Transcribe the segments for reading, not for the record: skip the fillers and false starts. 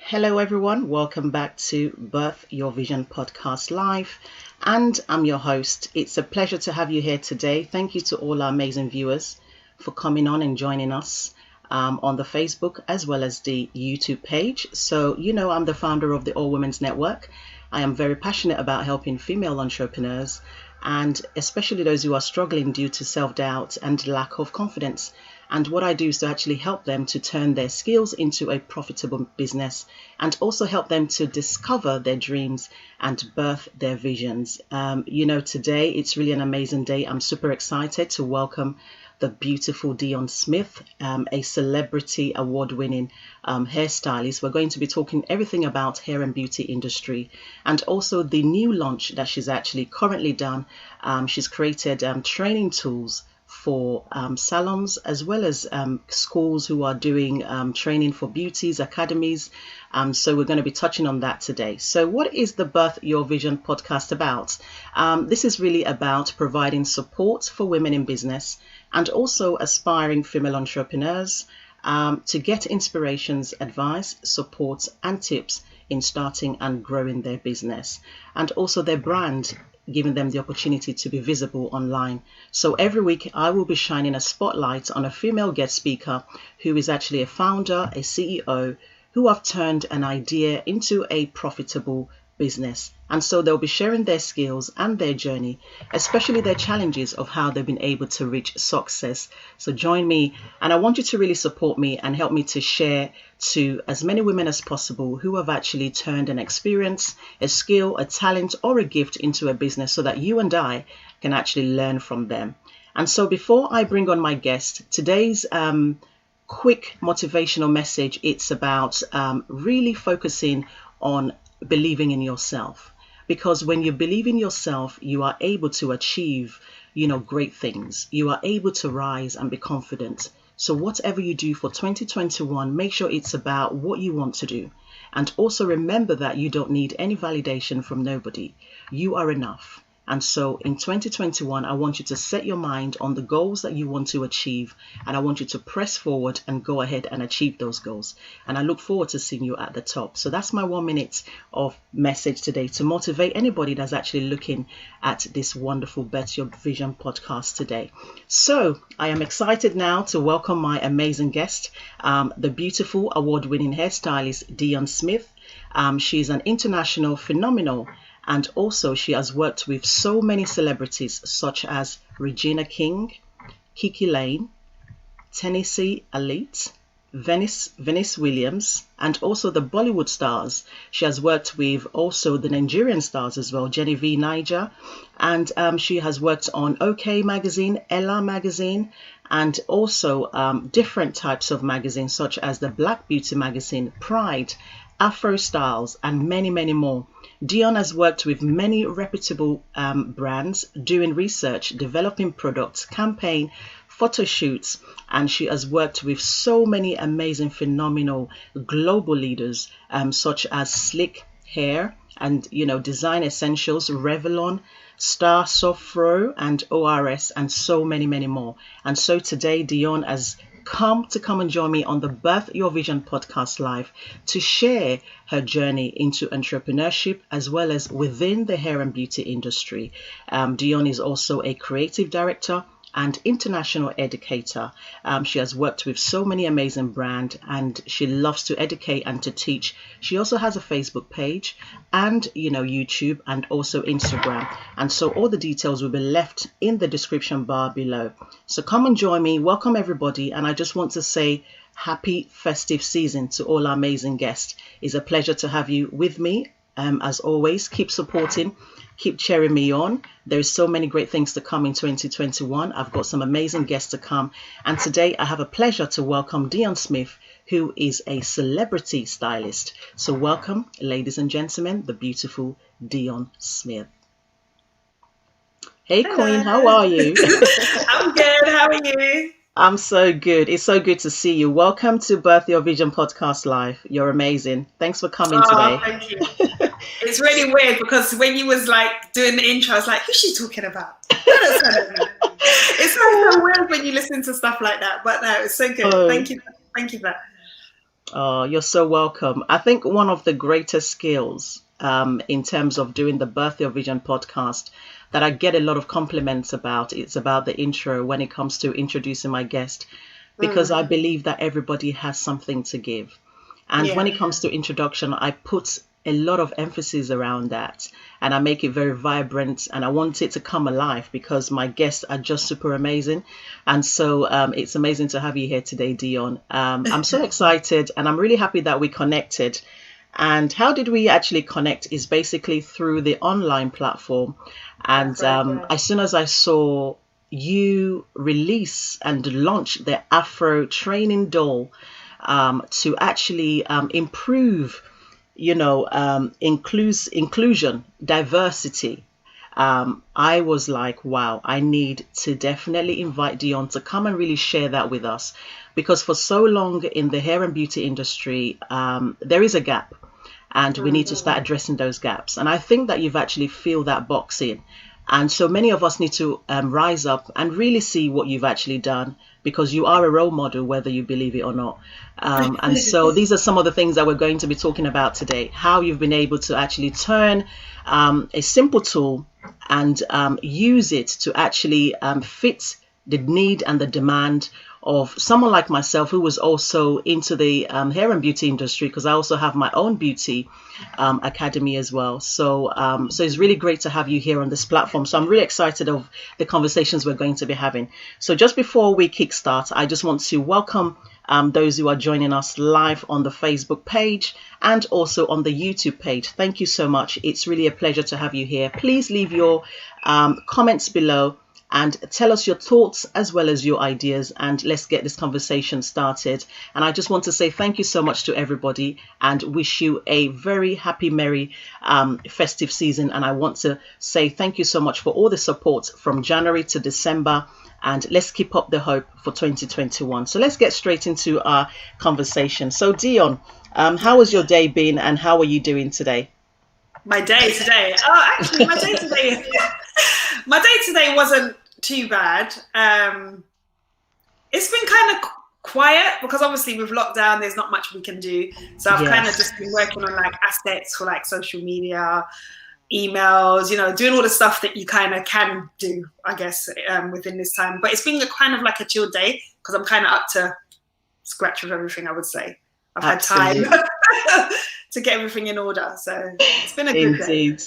Hello, everyone. Welcome back to Birth Your Vision podcast live. And I'm your host. It's a pleasure to have you here today. Thank you to all our amazing viewers for coming on and joining us on the Facebook as well as the YouTube page. So, I'm the founder of the All Women's Network. I am very passionate about helping female entrepreneurs and especially those who are struggling due to self-doubt and lack of confidence. And what I do is to actually help them to turn their skills into a profitable business and also help them to discover their dreams and birth their visions. Today it's really an amazing day. I'm super excited to welcome the beautiful Dionne Smith, a celebrity award-winning hairstylist. We're going to be talking everything about hair and beauty industry and also the new launch that she's actually currently done. She's created training tools for salons as well as schools who are doing training for beauties, academies. So we're going to be touching on that today. So what is the Birth Your Vision podcast about? This is really about providing support for women in business and also aspiring female entrepreneurs to get inspirations, advice, support and tips in starting and growing their business and also their brand, giving them the opportunity to be visible online. So every week I will be shining a spotlight on a female guest speaker who is actually a founder, a CEO, who have turned an idea into a profitable business. And so they'll be sharing their skills and their journey, especially their challenges of how they've been able to reach success. So join me, and I want you to really support me and help me to share to as many women as possible who have actually turned an experience, a skill, a talent, or a gift into a business so that you and I can actually learn from them. And so before I bring on my guest, today's quick motivational message, it's about really focusing on believing in yourself. Because when you believe in yourself, you are able to achieve, great things. You are able to rise and be confident. So whatever you do for 2021, make sure it's about what you want to do. And also remember that you don't need any validation from nobody. You are enough. And so in 2021, I want you to set your mind on the goals that you want to achieve. And I want you to press forward and go ahead and achieve those goals. And I look forward to seeing you at the top. So that's my 1 minute of message today to motivate anybody that's actually looking at this wonderful Birth Your Vision podcast today. So I am excited now to welcome my amazing guest, the beautiful award-winning hairstylist Dionne Smith. She's an international phenomenal. And also she has worked with so many celebrities such as Regina King, Kiki Layne, Tennessee Elite, Venice Williams, and also the Bollywood stars. She has worked with also the Nigerian stars as well, Genevieve Nnaji, and she has worked on OK Magazine, Elle Magazine, and also different types of magazines such as the Black Beauty Magazine, Pride, Afro Stylez, and many, many more. Dionne has worked with many reputable brands, doing research, developing products, campaign, photoshoots, and she has worked with so many amazing, phenomenal global leaders such as Slick Hair and, Design Essentials, Revlon, Sta Sof Fro, and ORS, and so many, many more. And so today, Dionne has come and join me on the Birth Your Vision podcast live to share her journey into entrepreneurship as well as within the hair and beauty industry. Dionne is also a creative director and international educator. She has worked with so many amazing brands and she loves to educate and to teach. She also has a Facebook page and YouTube and also Instagram. And so all the details will be left in the description bar below. So come and join me. Welcome everybody. And I just want to say happy festive season to all our amazing guests. It's a pleasure to have you with me. As always, keep supporting. Keep cheering me on. There's so many great things to come in 2021. I've got some amazing guests to come. And today I have a pleasure to welcome Dionne Smith, who is a celebrity stylist. So welcome, ladies and gentlemen, the beautiful Dionne Smith. Hey, Hello. Queen, how are you? I'm good. How are you? I'm so good. It's so good to see you. Welcome to Birth Your Vision podcast live. You're amazing. Thanks for coming today. Thank you. It's really weird because when you was like doing the intro, I was like, who's she talking about? It's so weird when you listen to stuff like that. But no, it's so good. Thank you. Thank you for that. Oh, you're so welcome. I think one of the greatest skills in terms of doing the Birth Your Vision podcast that I get a lot of compliments about, it's about the intro when it comes to introducing my guest, because I believe that everybody has something to give. And when Yeah. it comes to introduction, I put a lot of emphasis around that and I make it very vibrant and I want it to come alive because my guests are just super amazing. And so it's amazing to have you here today, Dionne. I'm so excited and I'm really happy that we connected. And how did we actually connect is basically through the online platform. And That's right, yeah. as soon as I saw you release and launch the Afro training doll to actually improve, inclusion, diversity. I was like, wow, I need to definitely invite Dionne to come and really share that with us. Because for so long in the hair and beauty industry, there is a gap and we need to start addressing those gaps. And I think that you've actually filled that box in. And so many of us need to rise up and really see what you've actually done because you are a role model, whether you believe it or not. And so these are some of the things that we're going to be talking about today, how you've been able to actually turn a simple tool and use it to actually fit the need and the demand of someone like myself who was also into the hair and beauty industry, because I also have my own beauty academy as well. So it's really great to have you here on this platform. So I'm really excited of the conversations we're going to be having. So just before we kickstart, I just want to welcome those who are joining us live on the Facebook page and also on the YouTube page. Thank you so much. It's really a pleasure to have you here. Please leave your comments below and tell us your thoughts as well as your ideas, and let's get this conversation started. And I just want to say thank you so much to everybody and wish you a very happy, merry festive season. And I want to say thank you so much for all the support from January to December, and let's keep up the hope for 2021. So let's get straight into our conversation. So Dionne, how has your day been and how are you doing today? My day today. Oh, actually, my day today. My day today wasn't too bad. It's been kind of quiet because obviously with lockdown, there's not much we can do. So I've kind of just been working on like assets for like social media, emails, doing all the stuff that you kind of can do, I guess, within this time. But it's been kind of like a chill day because I'm kind of up to scratch with everything, I would say. I've had time to get everything in order. So it's been a good day.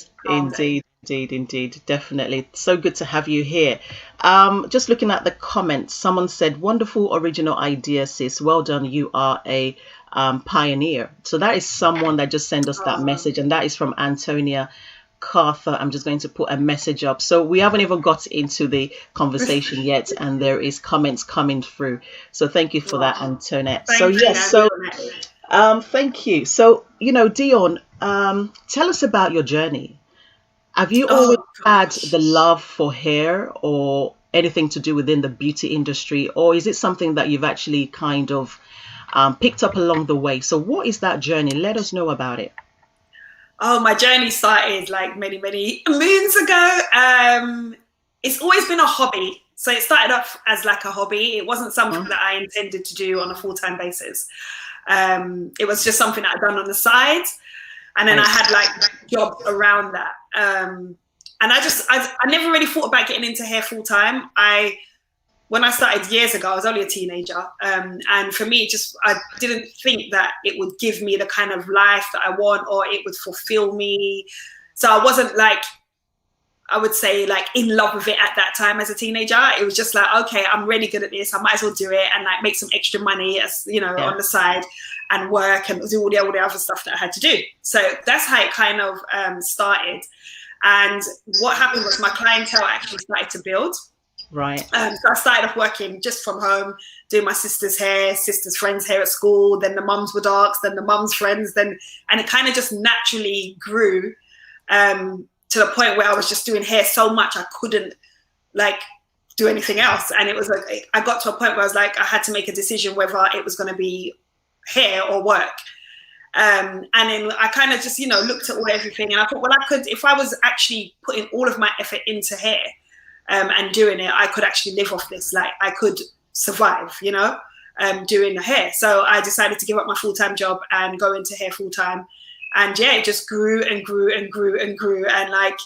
Indeed. Definitely. So good to have you here. Just looking at the comments, someone said, wonderful original idea, sis. Well done. You are a pioneer. So that is someone that just sent us that message. And that is from Antonia Carther. I'm just going to put a message up. So we haven't even got into the conversation yet, and there is comments coming through. So thank you for that, Antoinette. Thank you. So, Dionne, tell us about your journey. Have you always had the love for hair or anything to do within the beauty industry, or is it something that you've actually kind of picked up along the way? So what is that journey? Let us know about it. Oh, my journey started like many, many moons ago. It's always been a hobby. So it started off as like a hobby. It wasn't something that I intended to do on a full-time basis. It was just something that I'd done on the side. And then I had like jobs around that. And I never really thought about getting into hair full time. When I started years ago, I was only a teenager. And for me, I didn't think that it would give me the kind of life that I want or it would fulfill me. So I wasn't like, I would say like in love with it at that time as a teenager. It was just like, okay, I'm really good at this. I might as well do it and like make some extra money as, on the side and work and do all the other stuff that I had to do. So that's how it kind of started. And what happened was my clientele actually started to build. Right. So I started off working just from home, doing my sister's hair, sister's friends' hair at school. Then the mums were darks, then the mums' friends, and it kind of just naturally grew to the point where I was just doing hair so much I couldn't like do anything else. And it was like I got to a point where I was like I had to make a decision whether it was going to be hair or work. And then I kind of just looked at everything and I thought, well, I could, if I was actually putting all of my effort into hair and doing it, I could actually live off this. Like I could survive, doing the hair. So I decided to give up my full-time job and go into hair full-time. And yeah, it just grew and grew and grew and grew. And like,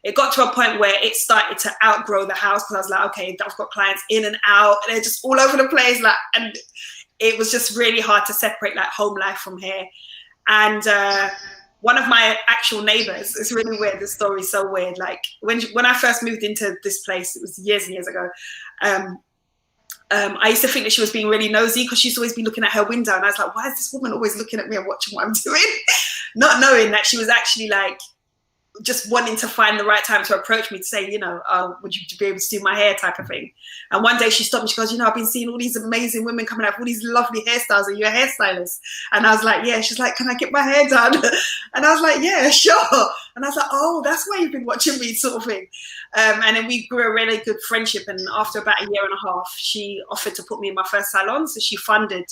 it got to a point where it started to outgrow the house, because I was like, okay, I've got clients in and out, and they're just all over the place. Like, and it was just really hard to separate like home life from hair. And one of my actual neighbors, it's really weird. This story is so weird. Like when I first moved into this place, it was years and years ago. I used to think that she was being really nosy, because she used to always be looking at her window. And I was like, why is this woman always looking at me and watching what I'm doing? Not knowing that she was actually like just wanting to find the right time to approach me to say, you know, would you be able to do my hair, type of thing. And one day she stopped me, she goes, you know, I've been seeing all these amazing women coming up, all these lovely hairstyles. Are you a hairstylist? And I was like, yeah. She's like, can I get my hair done? And I was like, yeah, sure. And I was like, oh, that's why you've been watching me, sort of thing. And then we grew a really good friendship. And after about a year and a half, she offered to put me in my first salon. So she funded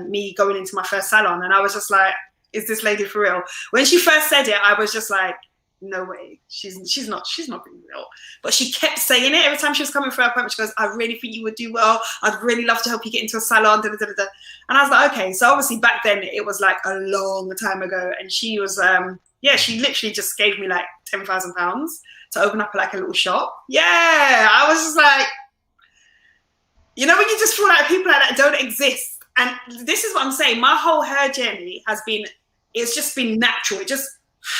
me going into my first salon. And I was just like, is this lady for real? When she first said it, I was just like, no way, she's not being real. But she kept saying it every time she was coming for her appointment. She goes, I really think you would do well. I'd really love to help you get into a salon. Da, da, da, da. And I was like, okay. So obviously back then it was like a long time ago, and she was she literally just gave me like £10,000 to open up like a little shop. Yeah, I was just like, you know, when you just feel like people like that don't exist. And this is what I'm saying. My whole hair journey it's just been natural. It just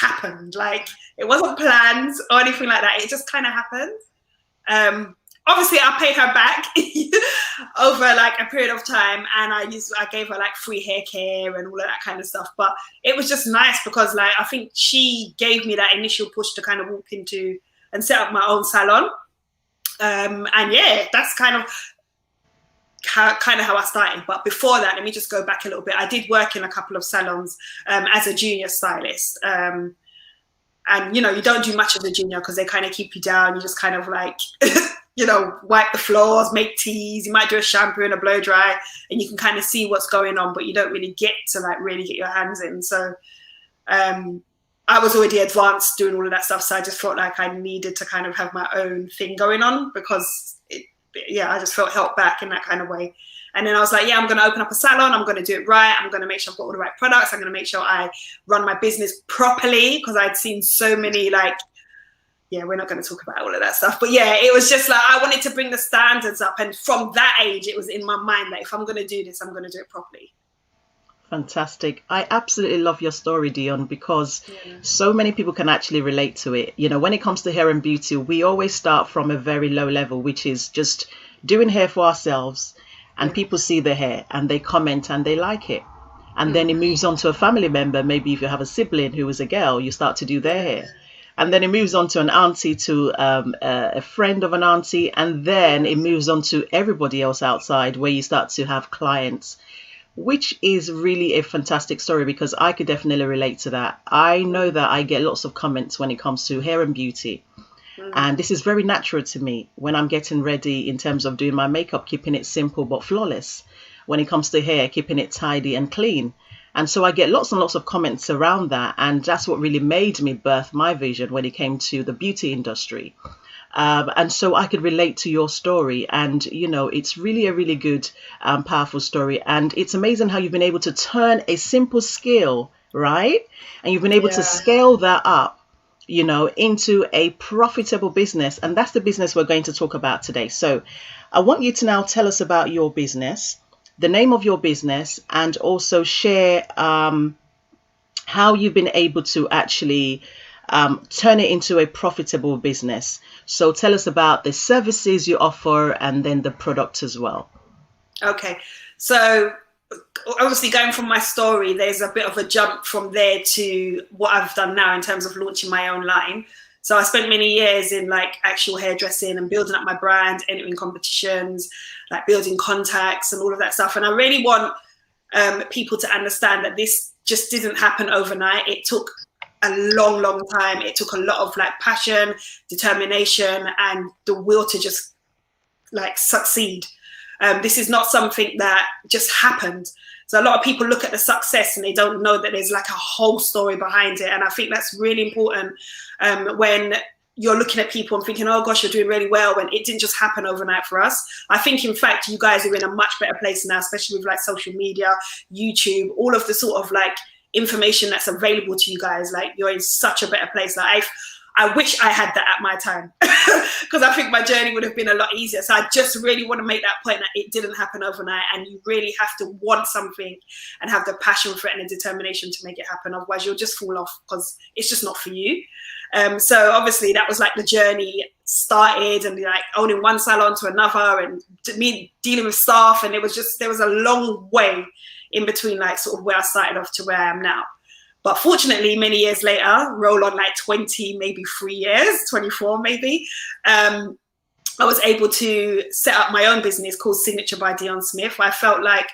happened. Like, it wasn't planned or anything like that. It just kind of happened. Obviously I paid her back over like a period of time, and I gave her like free hair care and all of that kind of stuff. But it was just nice, because like, I think she gave me that initial push to kind of walk into and set up my own salon. And yeah, that's kind of how I started. But before that, let me just go back a little bit. I did work in a couple of salons as a junior stylist. And, you know, you don't do much as a junior because they kind of keep you down. You just kind of like, you know, wipe the floors, make teas. You might do a shampoo and a blow dry, and you can kind of see what's going on, but you don't really get to like really get your hands in. So I was already advanced doing all of that stuff. So I just felt like I needed to kind of have my own thing going on, because I just felt held back in that kind of way. And then I was like, yeah, I'm going to open up a salon. I'm going to do it right. I'm going to make sure I've got all the right products. I'm going to make sure I run my business properly, because I'd seen so many like, yeah, we're not going to talk about all of that stuff. But yeah, it was just like, I wanted to bring the standards up. And from that age, it was in my mind that if I'm going to do this, I'm going to do it properly. Fantastic. I absolutely love your story, Dionne, because so many people can actually relate to it. You know, when it comes to hair and beauty, we always start from a very low level, which is just doing hair for ourselves. And people see the hair and they comment and they like it. And then it moves on to a family member. Maybe if you have a sibling who is a girl, you start to do their hair. And then it moves on to an auntie, to a friend of an auntie. And then it moves on to everybody else outside, where you start to have clients, which is really a fantastic story, because I could definitely relate to that. I know that I get lots of comments when it comes to hair and beauty. And this is very natural to me when I'm getting ready in terms of doing my makeup, keeping it simple but flawless. When it comes to hair, keeping it tidy and clean. And so I get lots and lots of comments around that. And that's what really made me birth my vision when it came to the beauty industry. And so I could relate to your story. And, you know, it's really a really good, powerful story. And it's amazing how you've been able to turn a simple skill, right? And you've been able to scale that up, you know, into a profitable business. And that's the business we're going to talk about today. So I want you to now tell us about your business, the name of your business, and also share how you've been able to actually turn it into a profitable business. So tell us about the services you offer and then the product as well. Okay. So obviously, going from my story, there's a bit of a jump from there to what I've done now in terms of launching my own line. So I spent many years in like actual hairdressing and building up my brand, entering competitions, like building contacts and all of that stuff. And I really want people to understand that this just didn't happen overnight. It took a long, long time. It took a lot of like passion, determination, and the will to just like succeed. This is not something that just happened. So a lot of people look at the success and they don't know that there's like a whole story behind it. And I think that's really important when you're looking at people and thinking, oh gosh, you're doing really well, when it didn't just happen overnight for us. I think, in fact, you guys are in a much better place now, especially with like social media, YouTube, all of the sort of like information that's available to you guys. Like, you're in such a better place. Like, I wish I had that at my time, because I think my journey would have been a lot easier. So I just really want to make that point that it didn't happen overnight, and you really have to want something and have the passion for it and the determination to make it happen. Otherwise, you'll just fall off because it's just not for you. So obviously that was like the journey started, and like owning one salon to another, and me dealing with staff, and there was a long way in between, like sort of where I started off to where I am now. But fortunately, many years later, roll on like 20, maybe 3 years, 24 maybe, I was able to set up my own business called Signature by Dionne Smith. I felt like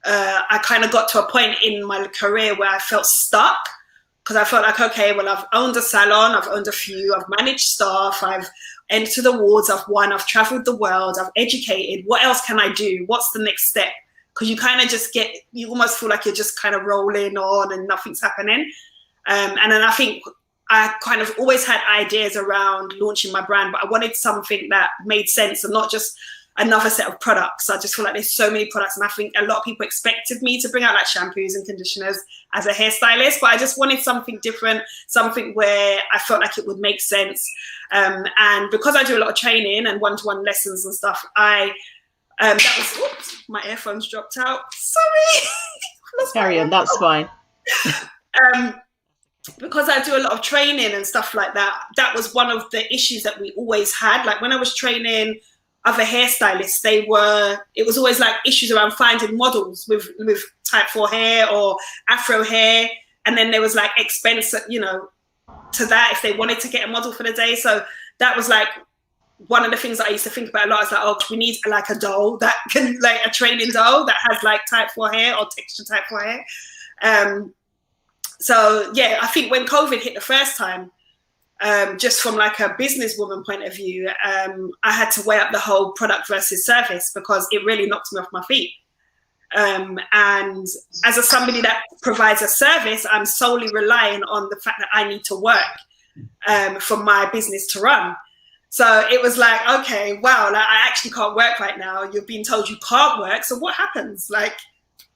I kind of got to a point in my career where I felt stuck, because I felt like, okay, well, I've owned a salon, I've owned a few, I've managed staff, I've entered awards, I've won, I've traveled the world, I've educated. What else can I do? What's the next step? Because you kind of just you almost feel like you're just kind of rolling on and nothing's happening. And then I think I kind of always had ideas around launching my brand, but I wanted something that made sense and not just another set of products. I just feel like there's so many products, and I think a lot of people expected me to bring out like shampoos and conditioners as a hairstylist, but I just wanted something different, something where I felt like it would make sense. And because I do a lot of training and one-to-one lessons and stuff, oops, my earphones dropped out. Sorry. Carry on, that's fine. Because I do a lot of training and stuff like that, that was one of the issues that we always had. Like when I was training other hairstylists, it was always like issues around finding models with type 4 hair or Afro hair. And then there was like expense, to that if they wanted to get a model for the day. So that was like one of the things that I used to think about a lot. Is like, oh, we need like a doll that can, like a training doll that has like type 4 hair or texture type 4 hair. So yeah, I think when COVID hit the first time, just from like a businesswoman point of view, I had to weigh up the whole product versus service, because it really knocked me off my feet. And as somebody that provides a service, I'm solely relying on the fact that I need to work for my business to run. So it was like, okay, wow, like I actually can't work right now. You're being told you can't work. So what happens? Like,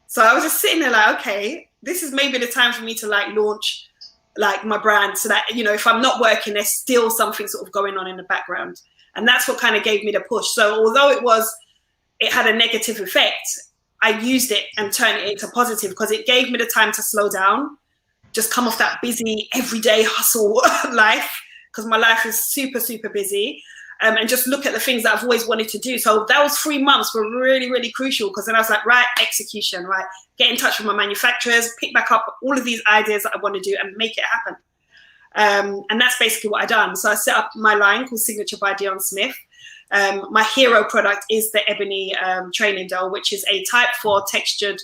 so I was just sitting there like, okay, this is maybe the time for me to like launch like my brand, so that, if I'm not working, there's still something sort of going on in the background. And that's what kind of gave me the push. So although it had a negative effect, I used it and turned it into positive, because it gave me the time to slow down, just come off that busy everyday hustle life, because my life is super, super busy, and just look at the things that I've always wanted to do. So those 3 months were really, really crucial, because then I was like, right, execution, right? Get in touch with my manufacturers, pick back up all of these ideas that I want to do and make it happen. And that's basically what I done. So I set up my line called Signature by Dionne Smith. My hero product is the Ebony training doll, which is a type 4 textured,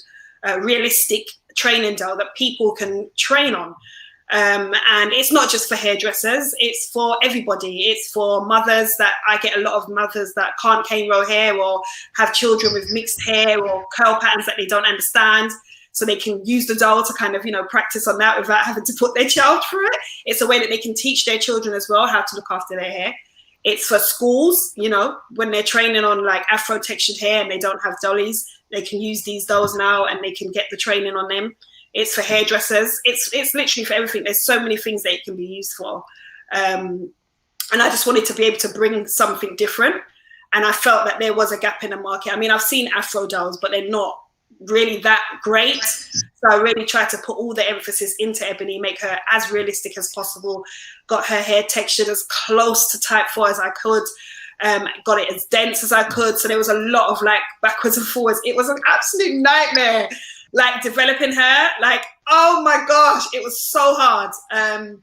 realistic training doll that people can train on. And it's not just for hairdressers, it's for everybody. It's for mothers. That I get a lot of mothers that can't cane row hair, or have children with mixed hair or curl patterns that they don't understand. So they can use the doll to kind of, practice on that without having to put their child through it. It's a way that they can teach their children as well how to look after their hair. It's for schools, when they're training on like Afro textured hair and they don't have dollies, they can use these dolls now and they can get the training on them. It's for hairdressers. It's literally for everything. There's so many things that it can be used for. And I just wanted to be able to bring something different. And I felt that there was a gap in the market. I mean, I've seen Afro dolls, but they're not really that great. So I really tried to put all the emphasis into Ebony, make her as realistic as possible, got her hair textured as close to type 4 as I could, got it as dense as I could. So there was a lot of like backwards and forwards. It was an absolute nightmare. Like developing her, like, oh my gosh, it was so hard.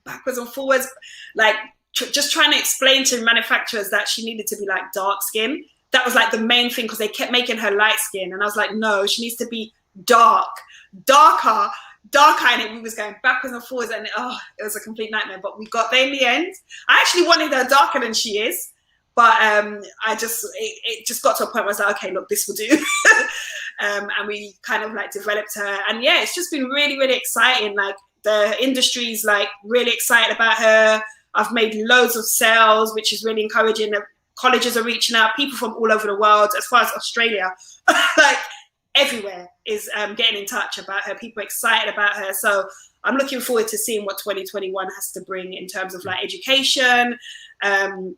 Backwards and forwards, like just trying to explain to manufacturers that she needed to be like dark skin. That was like the main thing, because they kept making her light skin. And I was like, no, she needs to be darker. And we was going backwards and forwards, and it was a complete nightmare. But we got there in the end. I actually wanted her darker than she is. But it just got to a point where I was like, okay, look, this will do. And we kind of like developed her. And yeah, it's just been really, really exciting. Like the industry's like really excited about her. I've made loads of sales, which is really encouraging. Colleges are reaching out, people from all over the world, as far as Australia, like everywhere is getting in touch about her. People are excited about her. So I'm looking forward to seeing what 2021 has to bring in terms of like education, and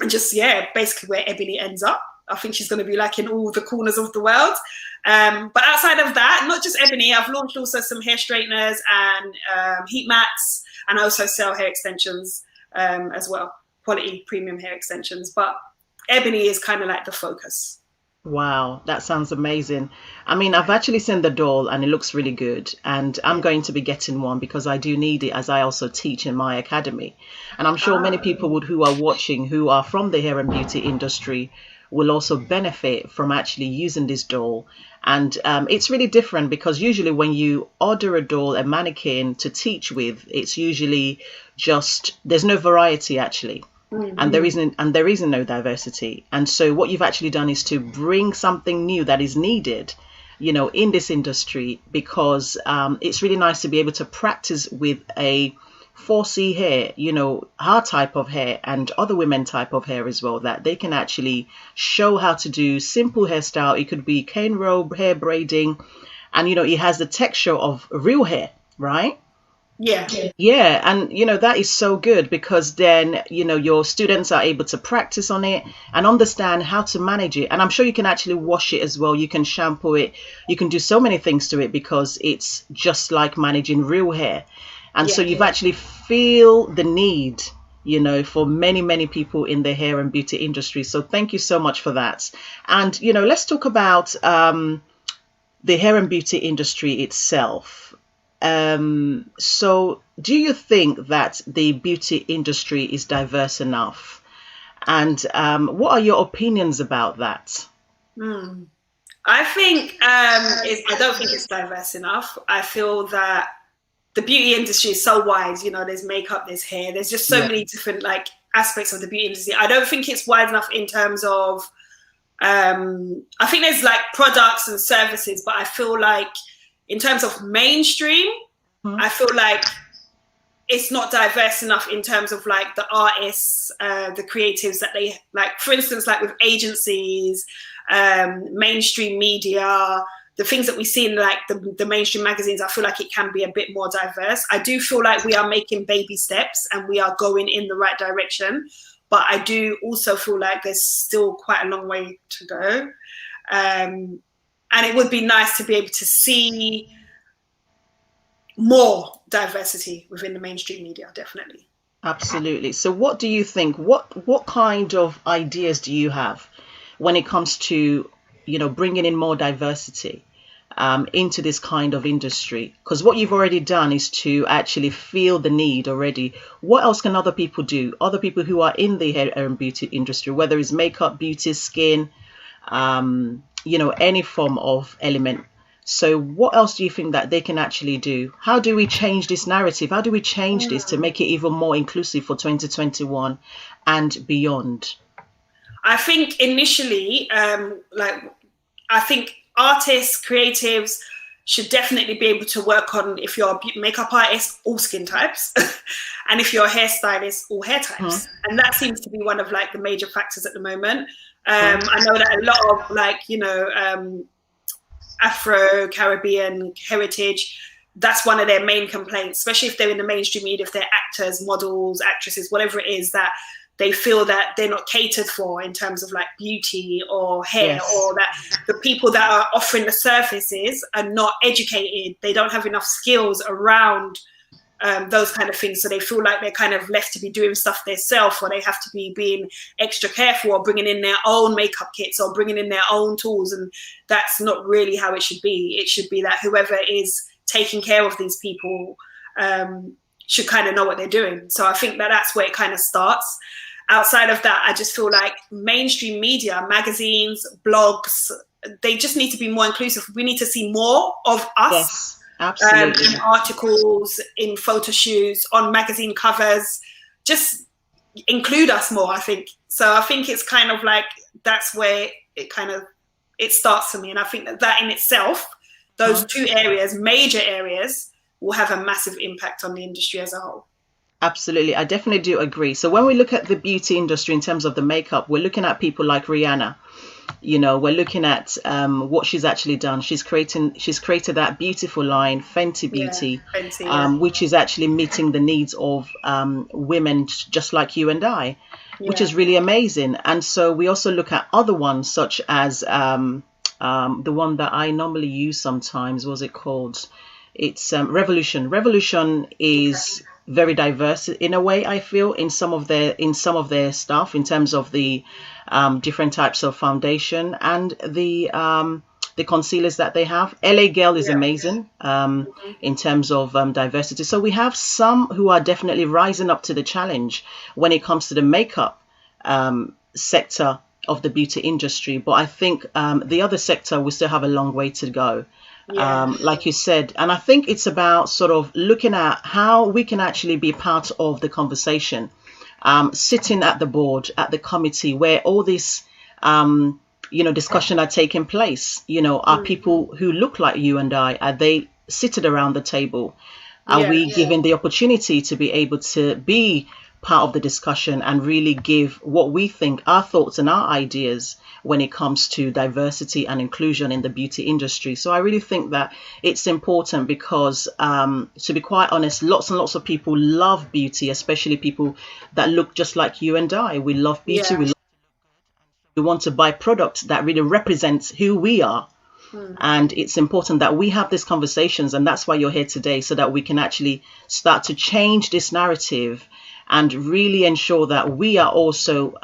just, yeah, basically where Ebony ends up. I think she's going to be like in all the corners of the world. But outside of that, not just Ebony, I've launched also some hair straighteners and heat mats, and I also sell hair extensions as well, quality premium hair extensions. But Ebony is kind of like the focus. Wow, that sounds amazing. I mean, I've actually seen the doll and it looks really good. And I'm going to be getting one because I do need it, as I also teach in my academy. And I'm sure many people who are watching, who are from the hair and beauty industry, will also benefit from actually using this doll. And it's really different because usually when you order a doll, a mannequin to teach with, it's usually just, there's no variety actually. Mm-hmm. And there isn't no diversity. And so what you've actually done is to bring something new that is needed, you know, in this industry, because it's really nice to be able to practice with a 4C hair, you know, her type of hair and other women type of hair as well, that they can actually show how to do simple hairstyle. It could be cane roll, hair braiding, and, you know, it has the texture of real hair, right? Yeah. Yeah. And, you know, that is so good because then, you know, your students are able to practice on it and understand how to manage it. And I'm sure you can actually wash it as well. You can shampoo it. You can do so many things to it because it's just like managing real hair. And so you've actually feel the need, you know, for many, many people in the hair and beauty industry. So thank you so much for that. And, you know, let's talk about the hair and beauty industry itself. So do you think that the beauty industry is diverse enough? And what are your opinions about that? I think I don't think it's diverse enough. I feel that the beauty industry is so wide. You know, there's makeup, there's hair, there's just so many different like aspects of the beauty industry. I don't think it's wide enough in terms of I think there's like products and services, but I feel like in terms of mainstream, I feel like it's not diverse enough in terms of like the artists, the creatives that they like, for instance, like with agencies, mainstream media, the things that we see in like the mainstream magazines. I feel like it can be a bit more diverse. I do feel like we are making baby steps and we are going in the right direction, but I do also feel like there's still quite a long way to go. And it would be nice to be able to see more diversity within the mainstream media, definitely. Absolutely. So what do you think? What kind of ideas do you have when it comes to, you know, bringing in more diversity into this kind of industry? Because what you've already done is to actually feel the need already. What else can other people do? Other people who are in the hair and beauty industry, whether it's makeup, beauty, skin, you know, any form of element. So what else do you think that they can actually do? How do we change this narrative? How do we change this to make it even more inclusive for 2021 and beyond? I think initially, I think artists, creatives should definitely be able to work on, if you're a makeup artist, all skin types, and if you're a hairstylist, all hair types. And that seems to be one of like the major factors at the moment. I know that a lot of like, you know, Afro-Caribbean heritage, that's one of their main complaints, especially if they're in the mainstream media, if they're actors, models, actresses, whatever it is, that they feel that they're not catered for in terms of like beauty or hair, or that the people that are offering the services are not educated. They don't have enough skills around those kind of things. So they feel like they're kind of left to be doing stuff themselves, or they have to be being extra careful or bringing in their own makeup kits or bringing in their own tools. And that's not really how it should be. It should be that whoever is taking care of these people should kind of know what they're doing. So I think that that's where it kind of starts. Outside of that, I just feel like mainstream media, magazines, blogs, they just need to be more inclusive. We need to see more of us. Yes. Absolutely. In articles, in photo shoots, on magazine covers, just include us more, I think. So I think it's kind of like, that's where it starts for me. And I think that in itself, those two areas, major areas, will have a massive impact on the industry as a whole. Absolutely. I definitely do agree. So when we look at the beauty industry in terms of the makeup, we're looking at people like Rihanna. You know, we're looking at what she's actually done. She's created that beautiful line, Fenty Yeah, Beauty, fancy, yeah. which is actually meeting the needs of women just like you and I, which Yeah. is really amazing. And so we also look at other ones such as the one that I normally use sometimes. What's it called? It's Revolution. Revolution is very diverse in a way, I feel, in some of their stuff, in terms of the different types of foundation and the concealers that they have. LA Girl is Yeah. amazing in terms of diversity. So we have some who are definitely rising up to the challenge when it comes to the makeup sector of the beauty industry. But I think the other sector, we still have a long way to go. Yeah. Like you said, and I think it's about sort of looking at how we can actually be part of the conversation, sitting at the board, at the committee where all this, discussion are taking place. You know, are people who look like you and I, are they seated around the table? Are Yeah. we given the opportunity to be able to be part of the discussion and really give what we think, our thoughts and our ideas when it comes to diversity and inclusion in the beauty industry? So I really think that it's important because, to be quite honest, lots and lots of people love beauty, especially people that look just like you and I. We love beauty. Yeah. We want to buy products that really represents who we are. And it's important that we have these conversations, and that's why you're here today, so that we can actually start to change this narrative and really ensure that we are also,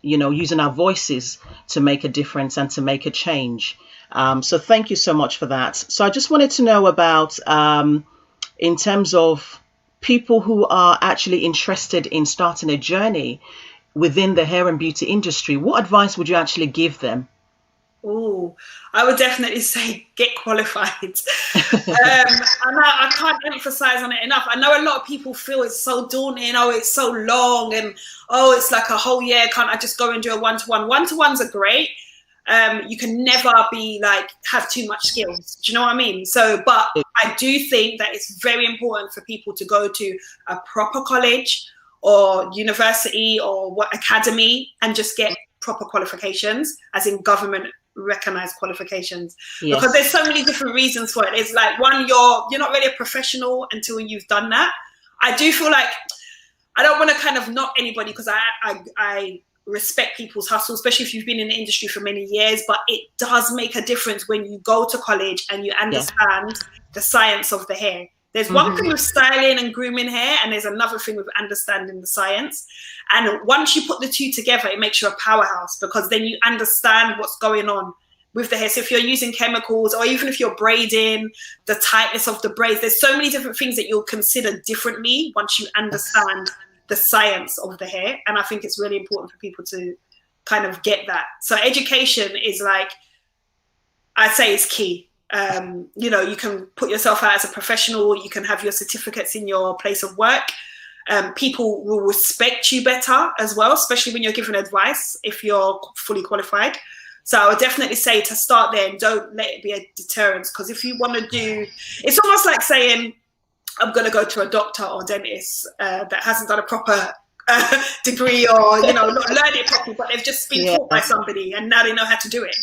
using our voices to make a difference and to make a change. So thank you so much for that. So I just wanted to know about, in terms of people who are actually interested in starting a journey within the hair and beauty industry, what advice would you actually give them? Oh, I would definitely say get qualified. I can't emphasize on it enough. I know a lot of people feel it's so daunting. Oh, it's so long, and oh, it's like a whole year. Can't I just go and do a one-to-one? One-to-ones are great. You can never have too much skills. Do you know what I mean? So, but I do think that it's very important for people to go to a proper college or university or academy and just get proper qualifications, as in government recognized qualifications. Yes. Because there's so many different reasons for it. It's like, one, you're not really a professional until you've done that. I do feel like I don't want to kind of knock anybody, because I respect people's hustle, especially if you've been in the industry for many years, but it does make a difference when you go to college and you understand the science of the hair. There's one thing with styling and grooming hair, and there's another thing with understanding the science. And once you put the two together, it makes you a powerhouse, because then you understand what's going on with the hair. So if you're using chemicals, or even if you're braiding, the tightness of the braids, there's so many different things that you'll consider differently once you understand the science of the hair. And I think it's really important for people to kind of get that. So education is, like, I'd say, is key. You can put yourself out as a professional. You can have your certificates in your place of work. People will respect you better as well, especially when you're giving advice if you're fully qualified. So I would definitely say to start there, and don't let it be a deterrent. Because if you want to it's almost like saying, I'm going to go to a doctor or dentist that hasn't done a proper degree, or, not learned it properly, but they've just been taught by somebody and now they know how to do it.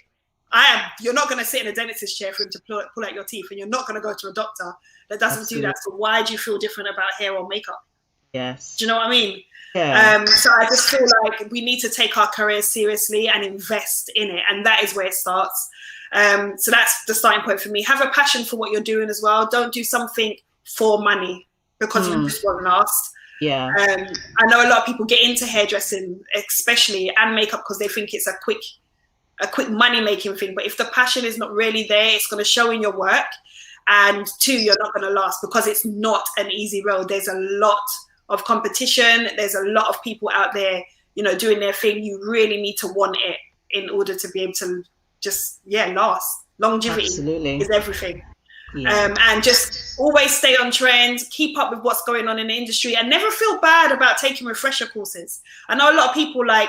You're not going to sit in a dentist's chair for him to pull out your teeth, and you're not going to go to a doctor that doesn't do that. So why do you feel different about hair or makeup? Yes. Do you know what I mean? Yeah. So I just feel like we need to take our careers seriously and invest in it. And that is where it starts. So that's the starting point for me. Have a passion for what you're doing as well. Don't do something for money because you just wasn't asked. Yeah. I know a lot of people get into hairdressing, especially, and makeup, because they think it's a quick money making thing. But if the passion is not really there, it's going to show in your work. And 2, you're not going to last, because it's not an easy road. There's a lot of competition. There's a lot of people out there, doing their thing. You really need to want it in order to be able to just, last. Longevity is everything. Yeah. And just always stay on trend, keep up with what's going on in the industry, and never feel bad about taking refresher courses. I know a lot of people like,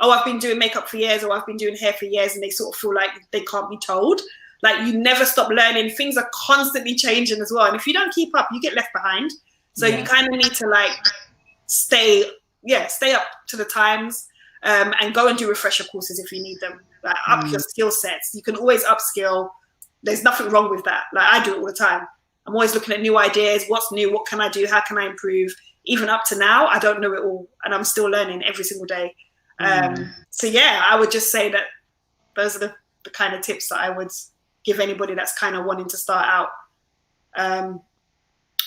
oh, I've been doing makeup for years, or I've been doing hair for years, and they sort of feel like they can't be told. Like, you never stop learning. Things are constantly changing as well. And if you don't keep up, you get left behind. So you kind of need to like stay up to the times, and go and do refresher courses if you need them. Like up your skill sets. You can always upskill. There's nothing wrong with that. Like I do it all the time. I'm always looking at new ideas. What's new? What can I do? How can I improve? Even up to now, I don't know it all, and I'm still learning every single day. So yeah, I would just say that those are the kind of tips that I would give anybody that's kind of wanting to start out.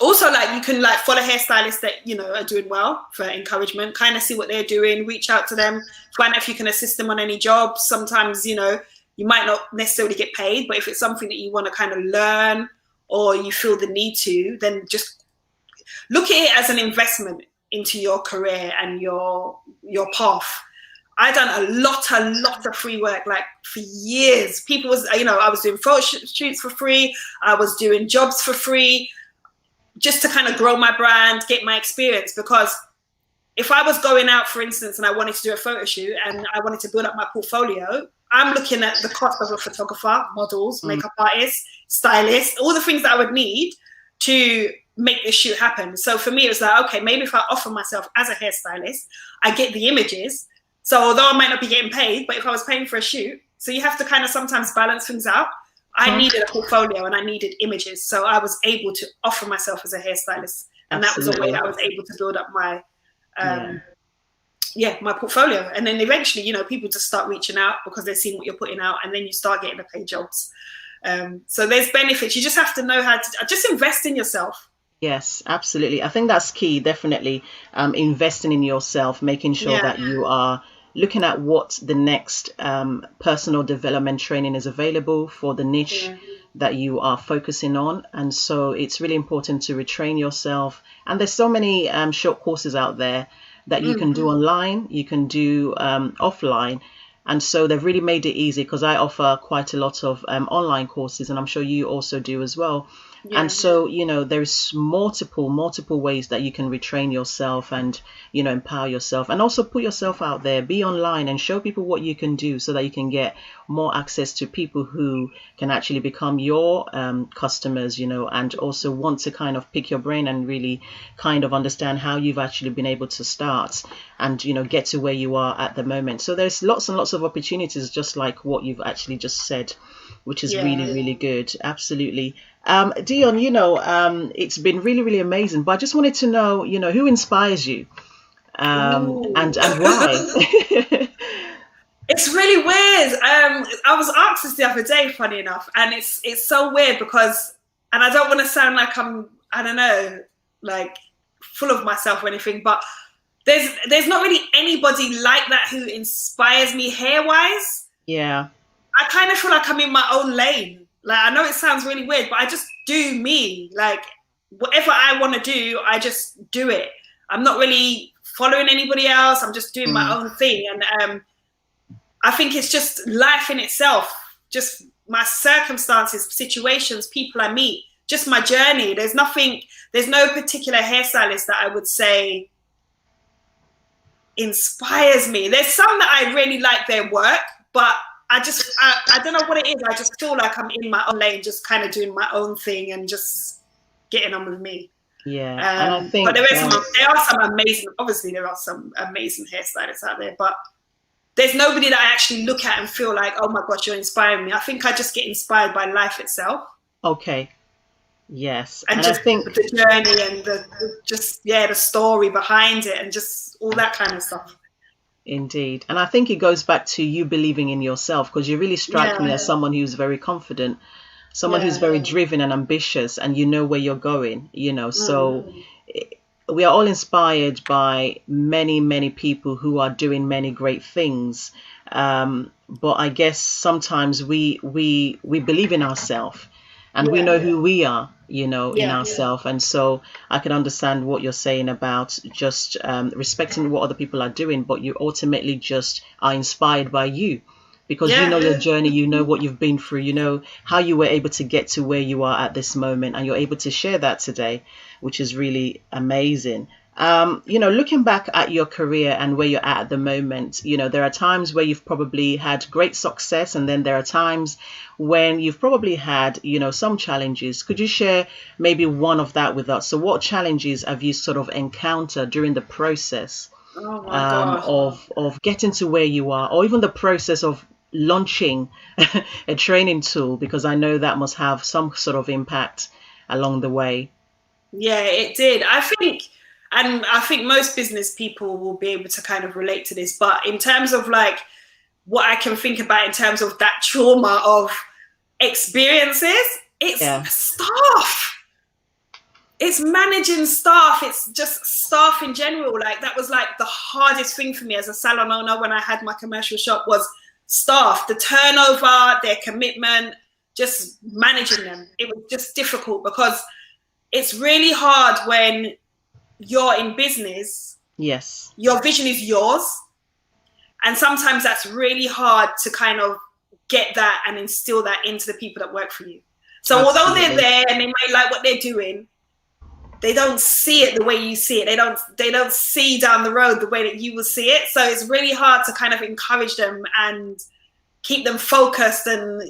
Also, like you can like follow hairstylists that are doing well for encouragement. Kind of see what they're doing, reach out to them, find out if you can assist them on any jobs. Sometimes you might not necessarily get paid, but if it's something that you want to kind of learn or you feel the need to, then just look at it as an investment into your career and your path. I done a lot of free work, like for years. People was, I was doing photo shoots for free. I was doing jobs for free, just to kind of grow my brand, get my experience. Because if I was going out, for instance, and I wanted to do a photo shoot and I wanted to build up my portfolio, I'm looking at the cost of a photographer, models, makeup artists, stylists, all the things that I would need to make this shoot happen. So for me, it was like, okay, maybe if I offer myself as a hairstylist, I get the images. So although I might not be getting paid, but if I was paying for a shoot, so you have to kind of sometimes balance things out. I needed a portfolio and I needed images. So I was able to offer myself as a hairstylist. And that was a way that I was able to build up my, my portfolio. And then eventually, people just start reaching out because they're seeing what you're putting out, and then you start getting the paid jobs. So there's benefits. You just have to know how to just invest in yourself. Yes, absolutely. I think that's key, definitely. Investing in yourself, making sure that you are looking at what the next personal development training is available for the niche that you are focusing on. And so it's really important to retrain yourself. And there's so many short courses out there that you can do online, you can do offline. And so they've really made it easy, because I offer quite a lot of online courses, and I'm sure you also do as well. And so, there's multiple ways that you can retrain yourself and, empower yourself, and also put yourself out there, be online and show people what you can do, so that you can get more access to people who can actually become your customers, and also want to kind of pick your brain and really kind of understand how you've actually been able to start and, get to where you are at the moment. So there's lots and lots of opportunities, just like what you've actually just said, which is really, really good. Absolutely. Dionne, it's been really, really amazing, but I just wanted to know, who inspires you and why? It's really weird. I was asked this the other day, funny enough, and it's so weird because, and I don't want to sound like I'm, I don't know, like full of myself or anything, but there's not really anybody like that who inspires me hair-wise. Yeah. I kind of feel like I'm in my own lane. Like, I know it sounds really weird, but I just do me. Like, whatever I want to do, I just do it. I'm not really following anybody else. I'm just doing my own thing. And I think it's just life in itself, just my circumstances, situations, people I meet, just my journey. There's no particular hairstylist that I would say inspires me. There's some that I really like their work, but I don't know what it is. I just feel like I'm in my own lane, just kind of doing my own thing and just getting on with me. Yeah. And I think, but there are some amazing, obviously there are some amazing hairstylists out there, but there's nobody that I actually look at and feel like, oh my gosh, you're inspiring me. I think I just get inspired by life itself. Okay. Yes. And just I think the journey and the story behind it and just all that kind of stuff. Indeed. And I think it goes back to you believing in yourself, because you really strike me as someone who's very confident, someone who's very driven and ambitious, and you know where you're going, so we are all inspired by many, many people who are doing many great things. But I guess sometimes we believe in ourselves, and we know who we are, in ourselves. And so I can understand what you're saying about just respecting what other people are doing, but you ultimately just are inspired by you, because you know your journey, you know what you've been through, you know how you were able to get to where you are at this moment, and you're able to share that today, which is really amazing. Looking back at your career and where you're at the moment, there are times where you've probably had great success, and then there are times when you've probably had, some challenges. Could you share maybe one of that with us? So what challenges have you sort of encountered during the process of getting to where you are, or even the process of launching a training tool? Because I know that must have some sort of impact along the way. Yeah, it did. I think most business people will be able to kind of relate to this, but in terms of like what I can think about in terms of that trauma of experiences, it's staff. It's managing staff. It's just staff in general. Like that was like the hardest thing for me as a salon owner when I had my commercial shop, was staff, the turnover, their commitment, just managing them. It was just difficult because it's really hard when you're in business. Yes. Your vision is yours. And sometimes that's really hard to kind of get that and instill that into the people that work for you. So although they're there and they might like what they're doing, they don't see it the way you see it. They don't see down the road the way that you will see it. So it's really hard to kind of encourage them and keep them focused. And,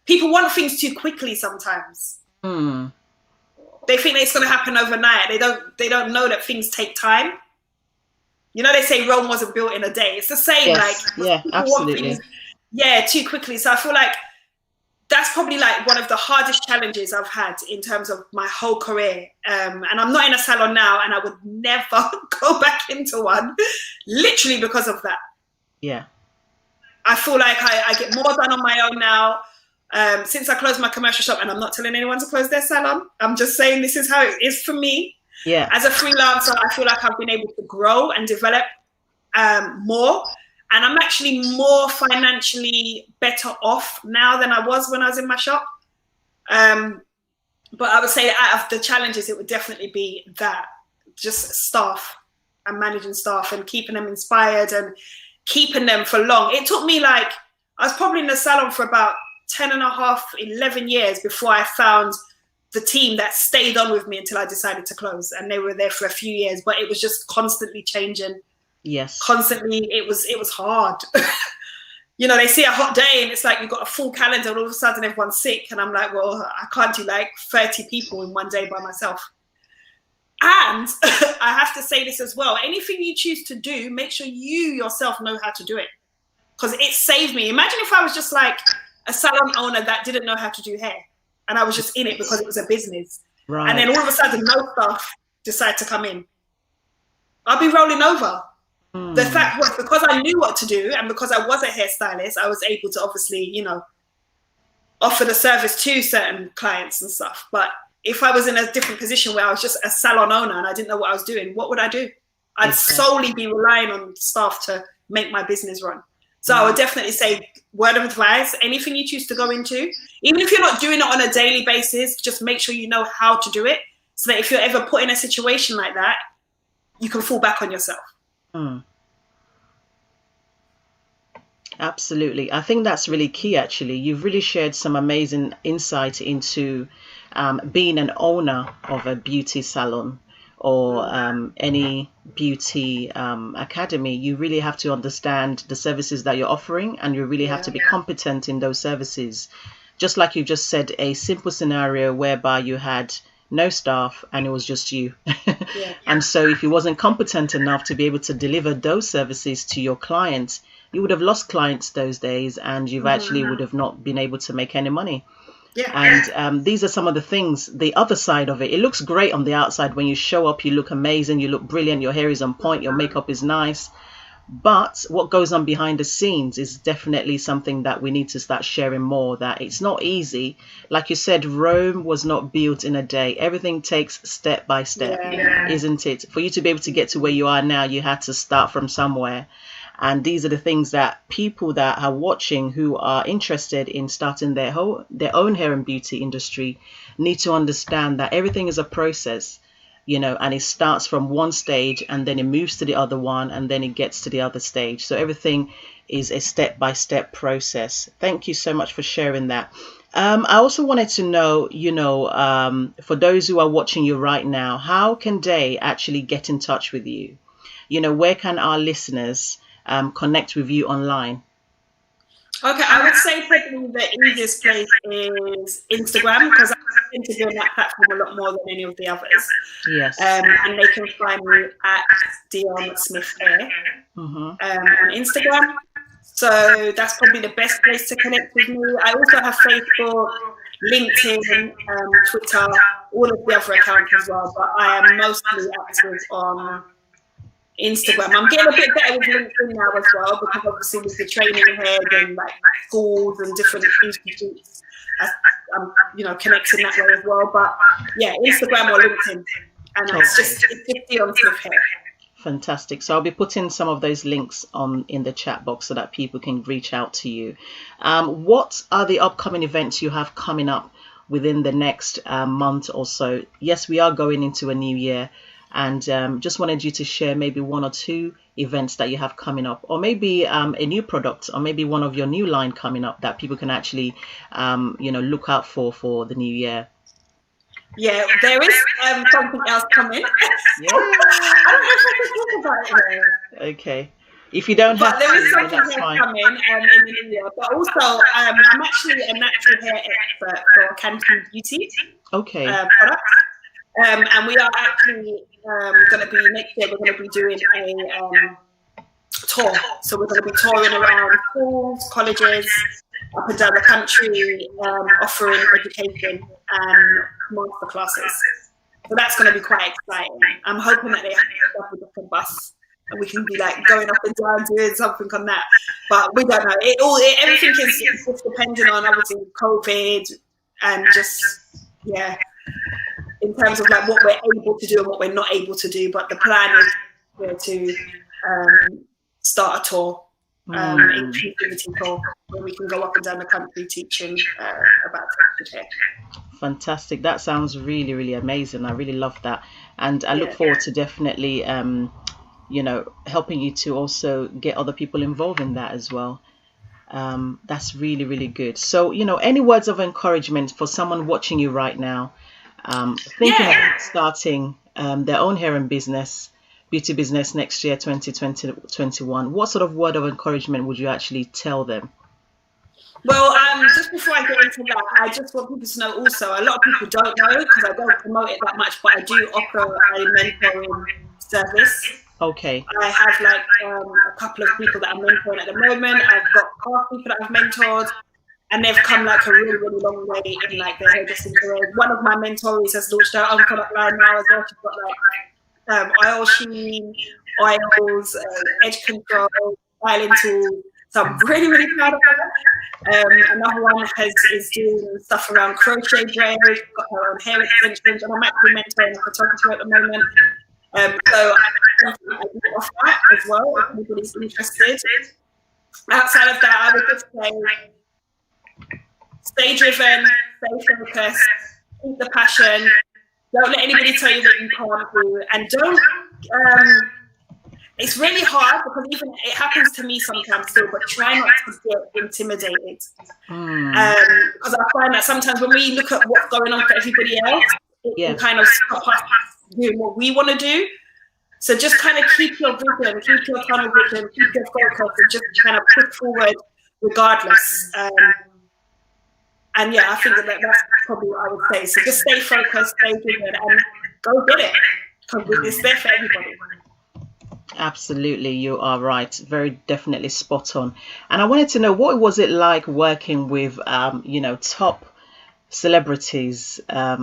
people want things too quickly sometimes. They think it's going to happen overnight. They don't know that things take time. They say Rome wasn't built in a day. It's the same. Yes. Yeah, absolutely. Too quickly. So I feel like that's probably like one of the hardest challenges I've had in terms of my whole career. And I'm not in a salon now, and I would never go back into one, literally because of that. Yeah. I feel like I get more done on my own now. Since I closed my commercial shop, and I'm not telling anyone to close their salon. I'm just saying this is how it is for me. Yeah. As a freelancer, I feel like I've been able to grow and develop more. And I'm actually more financially better off now than I was when I was in my shop. But I would say out of the challenges, it would definitely be that. Just staff and managing staff and keeping them inspired and keeping them for long. It took me I was probably in the salon for about 10 and a half, 11 years before I found the team that stayed on with me until I decided to close. And they were there for a few years, but it was just constantly changing. Yes. Constantly. It was hard. They see a hot day and it's like you've got a full calendar and all of a sudden everyone's sick. And I'm like, well, I can't do 30 people in one day by myself. And I have to say this as well. Anything you choose to do, make sure you yourself know how to do it. Because it saved me. Imagine if I was just like a salon owner that didn't know how to do hair, and I was just in it because it was a business. Right. And then all of a sudden, no staff decide to come in. I'll be rolling over. The fact was, because I knew what to do and because I was a hairstylist, I was able to obviously, offer the service to certain clients and stuff. But if I was in a different position where I was just a salon owner and I didn't know what I was doing, what would I do? I'd solely be relying on staff to make my business run. So I would definitely say, word of advice, anything you choose to go into, even if you're not doing it on a daily basis, just make sure you know how to do it so that if you're ever put in a situation like that, you can fall back on yourself. Absolutely. I think that's really key, actually. You've really shared some amazing insight into being an owner of a beauty salon or any beauty academy. You really have to understand the services that you're offering, and you really have to be competent in those services. Just like you just said, a simple scenario whereby you had no staff and it was just you. And so if you wasn't competent enough to be able to deliver those services to your clients, you would have lost clients those days, and you've actually would have not been able to make any money. And these are some of the things, the other side of it. It looks great on the outside. When you show up, you look amazing, you look brilliant, your hair is on point, your makeup is nice. But what goes on behind the scenes is definitely something that we need to start sharing more, that it's not easy. Like you said, Rome was not built in a day. Everything takes step by step, isn't it? For you to be able to get to where you are now, you had to start from somewhere. And these are the things that people that are watching who are interested in starting their own hair and beauty industry need to understand, that everything is a process, and it starts from one stage and then it moves to the other one and then it gets to the other stage. So everything is a step-by-step process. Thank you so much for sharing that. I also wanted to know, for those who are watching you right now, how can they actually get in touch with you? Where can our listeners connect with you online? Okay, I would say probably the easiest place is Instagram, because I tend to be on that platform a lot more than any of the others. Yes. And they can find me at Dionne Smith Hair on Instagram. So that's probably the best place to connect with me. I also have Facebook, LinkedIn, Twitter, all of the other accounts as well. But I am mostly active on Instagram. I'm getting a bit better with LinkedIn now as well, because obviously with the training here and like schools and different institutes, I'm connecting that way as well. But yeah, Instagram or LinkedIn, and it's just Dionne Smith Hair. Fantastic. So I'll be putting some of those links in the chat box so that people can reach out to you. What are the upcoming events you have coming up within the next month or so? Yes, we are going into a new year, and just wanted you to share maybe one or two events that you have coming up, or maybe a new product, or maybe one of your new line coming up that people can actually look out for the new year. Yeah, there is something else coming. Yeah. I don't know if I can talk about it. Okay. If you don't have there to, is something else fine. coming in the new year. But also, I'm actually a natural hair expert for Canton Beauty. Okay. Product. And we are actually going to be, next year, we're going to be doing a tour. So we're going to be touring around schools, colleges, up and down the country, offering education and master classes. So that's going to be quite exciting. I'm hoping that they have a different bus and we can be like going up and down doing something on that. But we don't know. Everything is just depending on obviously COVID and just in terms of like what we're able to do and what we're not able to do. But the plan is to start a tour. Inclusivity tour where we can go up and down the country teaching about textured hair. Fantastic. That sounds really, really amazing. I really love that, and I look forward to definitely helping you to also get other people involved in that as well. That's really, really good. So any words of encouragement for someone watching you right now, thinking about starting their own hair and beauty business next year, 2021, what sort of word of encouragement would you actually tell them? Well, just before I get into that, I just want people to know also, a lot of people don't know because I don't promote it that much, but I do offer a mentoring service. Okay. I have like a couple of people that I'm mentoring at the moment. I've got past people that I've mentored, and they've come like a really, really long way in like their hairdressing career. One of my mentorees has launched her own product line now as well. She's got like oil sheen, oils, edge control, styling tools. So I'm really, really proud of her. Another one is doing stuff around crochet braid, got her own hair extensions, and I'm actually mentoring a photographer at the moment. So I do offer that as well if anybody's interested. Outside of that, I would just say stay driven, stay focused, keep the passion. Don't let anybody tell you that you can't do, and don't. It's really hard because even it happens to me sometimes still, but try not to get intimidated. Because I find that sometimes when we look at what's going on for everybody else, it can kind of stop us doing what we want to do. So just kind of keep your vision, keep your tunnel vision, keep your focus, and just kind of push forward regardless. And yeah, I think that's probably what I would say. So just stay focused, stay driven, and go get it. Because it's there for everybody. Absolutely, you are right. Very definitely spot on. And I wanted to know, what was it like working with, top celebrities,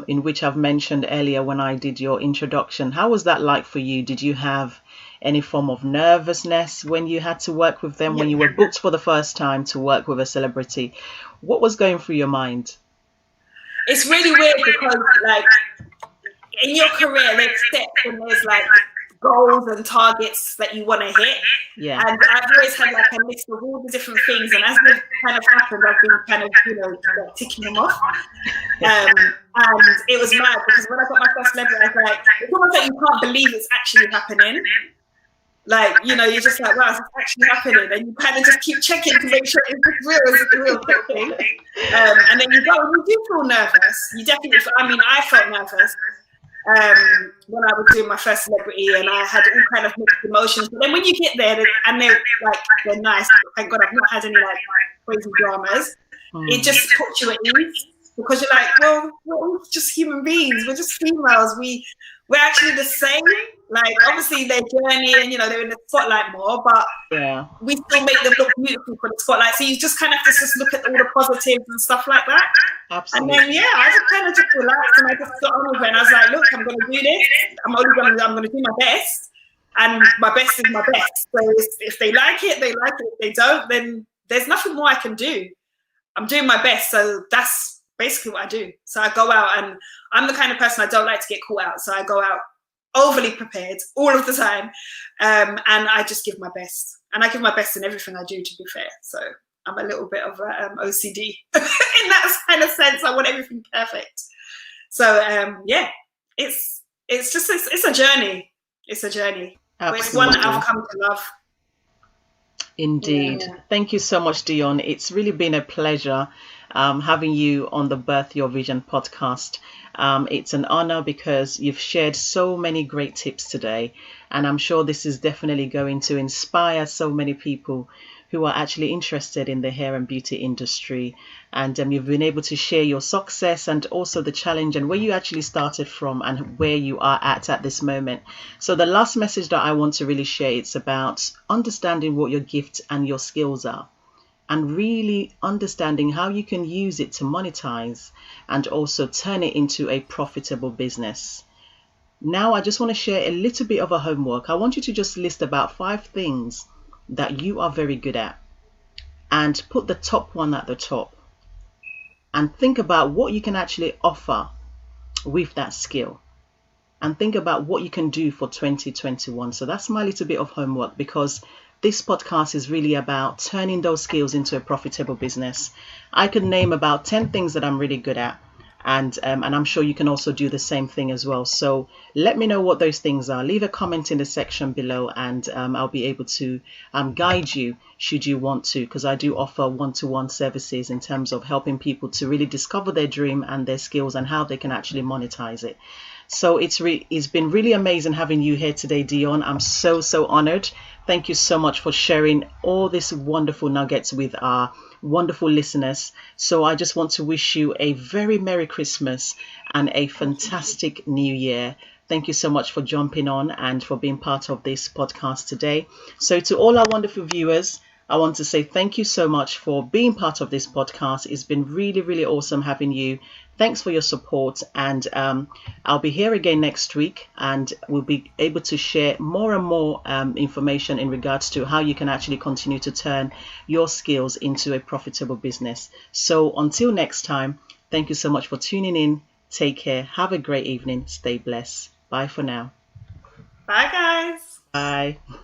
in which I've mentioned earlier when I did your introduction. How was that like for you? Did you have any form of nervousness when you had to work with them, when you were booked for the first time to work with a celebrity? What was going through your mind? It's really weird because, like, in your career, there's steps and there's like goals and targets that you want to hit. Yeah. And I've always had like a list of all the different things, and as they've kind of happened, I've been kind of, like, ticking them off. And it was mad because when I got my first level, I was like, it's almost like you can't believe it's actually happening. Like, you know, you're just like, wow, is this actually happening? And you kind of just keep checking to make sure it's real, is it real type thing. And then you go, and you do feel nervous. You definitely, I felt nervous when I was doing my first celebrity, and I had all kind of mixed emotions. But then when you get there, and they're nice, thank God I've not had any like crazy dramas. It just puts you at ease, because you're like, well, we're all just human beings. We're just females. We're actually the same. Like, obviously their journey, and, you know, they're in the spotlight more, but we still make them look beautiful for the spotlight. So you just kind of have to just look at all the positives and stuff like that. Absolutely. And then, I just kind of just relaxed, and I just got on with it. And I was like, look, I'm going to do this. I'm going to do my best. And my best is my best. So if they like it, they like it. If they don't, then there's nothing more I can do. I'm doing my best. So that's basically what I do. So I go out, and I'm the kind of person I don't like to get caught out. So I go out overly prepared all of the time, and I just give my best, and I give my best in everything I do, to be fair. So I'm a little bit of OCD in that kind of sense. I want everything perfect. So it's a journey. It's a journey. But it's one that I've come to love. Indeed. Thank you so much, Dionne. It's really been a pleasure having you on the Birth Your Vision podcast. It's an honor, because you've shared so many great tips today, and I'm sure this is definitely going to inspire so many people who are actually interested in the hair and beauty industry. And you've been able to share your success, and also the challenge, and where you actually started from, and where you are at this moment. So the last message that I want to really share, it's about understanding what your gift and your skills are, and really understanding how you can use it to monetize and also turn it into a profitable business. Now, I just want to share a little bit of a homework. I want you to just list about 5 things that you are very good at, and put the top one at the top, and think about what you can actually offer with that skill, and think about what you can do for 2021. So that's my little bit of homework, because this podcast is really about turning those skills into a profitable business. I could name about 10 things that I'm really good at, and I'm sure you can also do the same thing as well. So let me know what those things are. Leave a comment in the section below, and I'll be able to guide you should you want to, because I do offer one-to-one services in terms of helping people to really discover their dream and their skills, and how they can actually monetize it. So it's been really amazing having you here today, Dionne. I'm so honored. Thank you so much for sharing all these wonderful nuggets with our wonderful listeners. So I just want to wish you a very Merry Christmas and a fantastic New Year. Thank you so much for jumping on and for being part of this podcast today. So to all our wonderful viewers, I want to say thank you so much for being part of this podcast. It's been really awesome having you. Thanks for your support, and I'll be here again next week, and we'll be able to share more and more information in regards to how you can actually continue to turn your skills into a profitable business. So until next time, thank you so much for tuning in. Take care. Have a great evening. Stay blessed. Bye for now. Bye, guys. Bye.